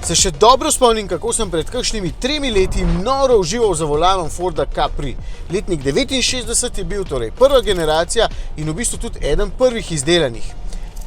Se še dobro spomnim, kako sem pred kakšnimi 3 leti noro užival za volanom Forda Capri. Letnik 69 je bil, torej prva generacija in v bistvu tudi eden prvih izdelanih.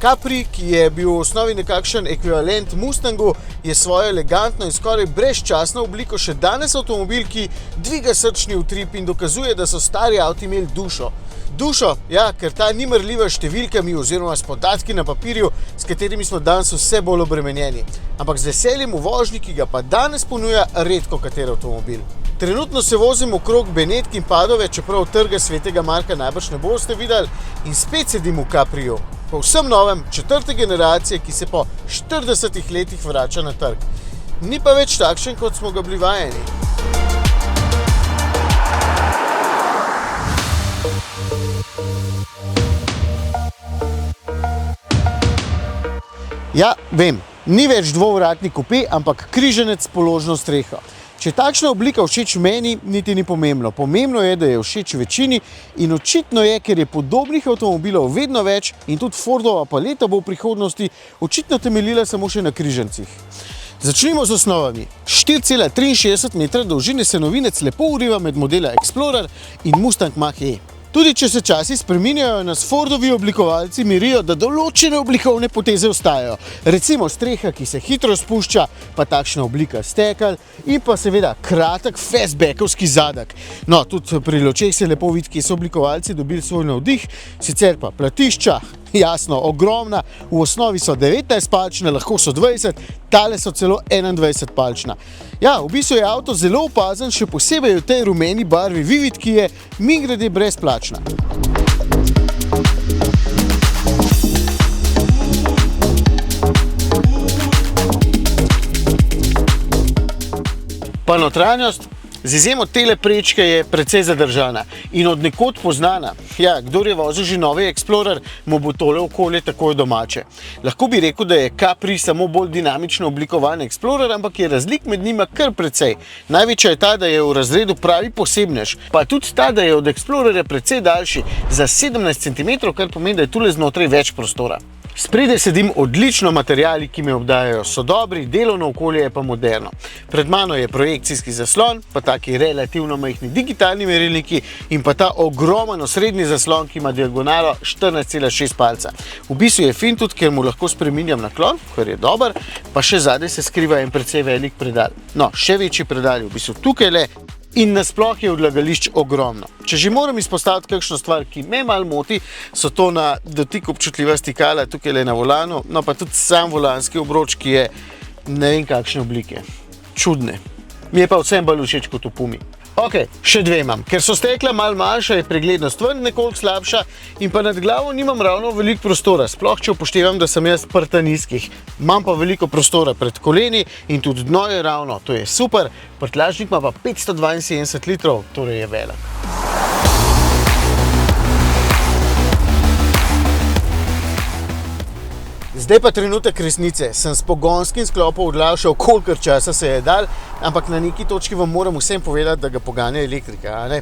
Capri, ki je bil v osnovi nekakšen ekvivalent Mustangu, je svojo elegantno in skoraj brezčasno obliko še danes avtomobil, ki dviga srčni utrip in dokazuje, da so stari avti imeli dušo. Dušo, ja, ker ta ni mrljiva s številkami oziroma s podatki na papirju, s katerimi smo danes vse bolj obremenjeni. Ampak z veseljem v vožnji, ki ga pa danes ponuja redko kater avtomobil. Trenutno se vozim okrog Benetk in Padove, čeprav trga Svetega Marka najbrž ne boste videli, in spet sedim v Capriju. Povsem novem, 4. generacije, ki se po 40 letih vrača na trg. Ni pa več takšen, kot smo ga bili vajeni. Ja, vem, ni več dvovratni kupe, ampak križenec s položno streho. Če je takšna oblika všeč meni, niti ni pomembno. Pomembno je, da je všeč večini in očitno je, ker je podobnih avtomobilov vedno več in tudi Fordova paleta bo v prihodnosti očitno temeljila samo še na križencih. Začnimo z osnovami. 4,63 metra dolžine se novinec lepo uriva med modela Explorer in Mustang Mach-E. Tudi če se časi spreminjajo, nas Fordovi oblikovalci mirijo, da določene oblikovne poteze ostajajo. Recimo streha, ki se hitro spušča, pa takšna oblika stekel in pa seveda kratek fastbackovski zadek. No, tudi pri lučeh se lepo vidi, kje so oblikovalci dobili svoj navdih, sicer pa platišča, jasno, ogromna, v osnovi so 19-palčna, lahko so 20, tale so celo 21-palčna. Ja, v bistvu je avto zelo opazen, še posebej v tej rumeni barvi Vivid, ki je mimogrede brezplačna. Pa notranjost, z izjemo tele prečke je precej zadržana in od nekod poznana. Ja, kdor je vozil že novi Explorer, mu bo tole okolje takoj domače. Lahko bi rekel, da je Capri samo bolj dinamično oblikovan Explorer, ampak je razlik med njima kar precej. Največja je ta, da je v razredu pravi posebnež, pa tudi ta, da je od Explorerja precej daljši, za 17 cm, kar pomeni, da je tule znotraj več prostora. Spredaj sedim odlično, materiali, ki me obdajajo, so dobri, delovno okolje je pa moderno. Pred mano je projekcijski zaslon, pa taki relativno majhni digitalni merilniki in pa ta ogromen osrednji zaslon, ki ima diagonalo 14,6 palca. V bistvu je fin tudi, ker mu lahko spreminjam naklon, kar je dober, pa še zadaj se skriva en precej velik predal. No, še večji predal je v bistvu tukaj le. In nasploh je odlagališč ogromno. Če že moram izpostaviti kakšno stvar, ki me malo moti, so to na dotik občutljiva stikala tukaj le na volanu, no pa tudi sam volanski obroč, ki je ne vem kakšne oblike. Čudne. Mi je pa vsem bolj všeč kot v Pumi. Ok, še dve imam. Ker so stekla malo manjša, je preglednost ven nekoliko slabša in pa nad glavo nimam ravno veliko prostora, sploh če upoštevam, da sem jaz prta nizkih. Imam pa veliko prostora pred koleni in tudi dno je ravno, to je super. Prtljažnik ima pa 572 litrov, torej je velik. Zdaj pa trenutek resnice. Sem s pogonskim sklopom odlašal, kolikor časa se je dal, ampak na neki točki vam moram vsem povedati, da ga poganja elektrika, a ne?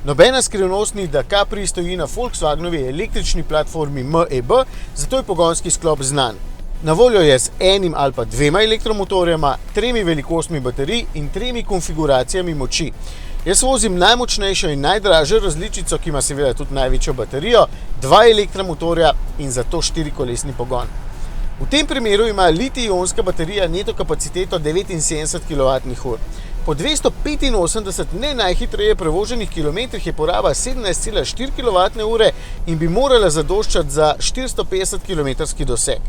Nobena skrivnost ni, da Capri stoji na Volkswagenovi električni platformi MEB, zato je pogonski sklop znan. Na voljo je z enim ali pa dvema elektromotorjema, 3 velikostmi baterij in 3 konfiguracijami moči. Jaz vozim najmočnejšo in najdražjo različico, ki ima seveda tudi največjo baterijo, 2 elektromotorja in zato 4-kolesni pogon. V tem primeru ima litij-ionska baterija neto kapaciteto 79 kWh. Po 285 ne najhitreje prevoženih kilometrih je poraba 17,4 kWh in bi morala zadoščati za 450 km doseg.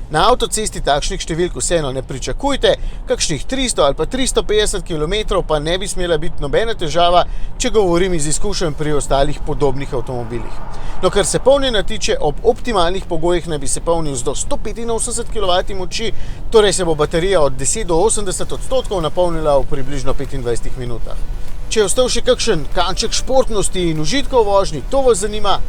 Na avtocesti takšnih številk vseeno ne pričakujte, kakšnih 300 ali pa 350 km pa ne bi smela biti nobena težava, če govorim iz izkušenj pri ostalih podobnih avtomobilih. No, kar se polnjenja tiče, ob optimalnih pogojih naj bi se polnil z do 185 kW moči, torej se bo baterija od 10 do 80% napolnila v približno 25 minutah. Če je ostal še kakšen kanček športnosti in užitka v vožnji, to vas zanima,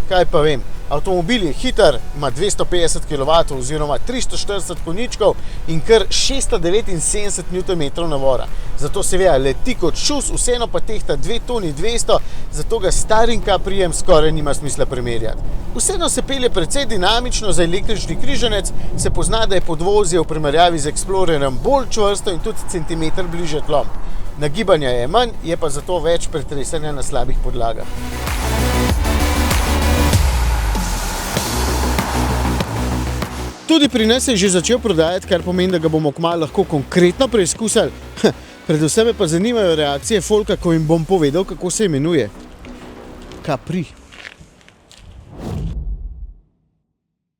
Kaj pa vem, avtomobil je hiter, ima 250 kW oziroma 340 konjičkov in kar 679 Nm navora. Zato seveda leti kot šus, vseeno pa tehta 2 toni 200, zato ga s starim Caprijem skoraj nima smisla primerjati. Vseeno se pelje precej dinamično, za električni križanec se pozna, da je podvozje v primerjavi z Explorerjem bolj čvrsto in tudi centimeter bliže tlom. Nagibanja je manj, je pa zato več pretresanja na slabih podlagah. Tudi pri nas se je že začel prodajati, kar pomeni, da ga bomo kmalu lahko konkretno preizkusili. Predvsem me pa zanimajo reakcije folka, ko jim bom povedal, kako se imenuje. Capri.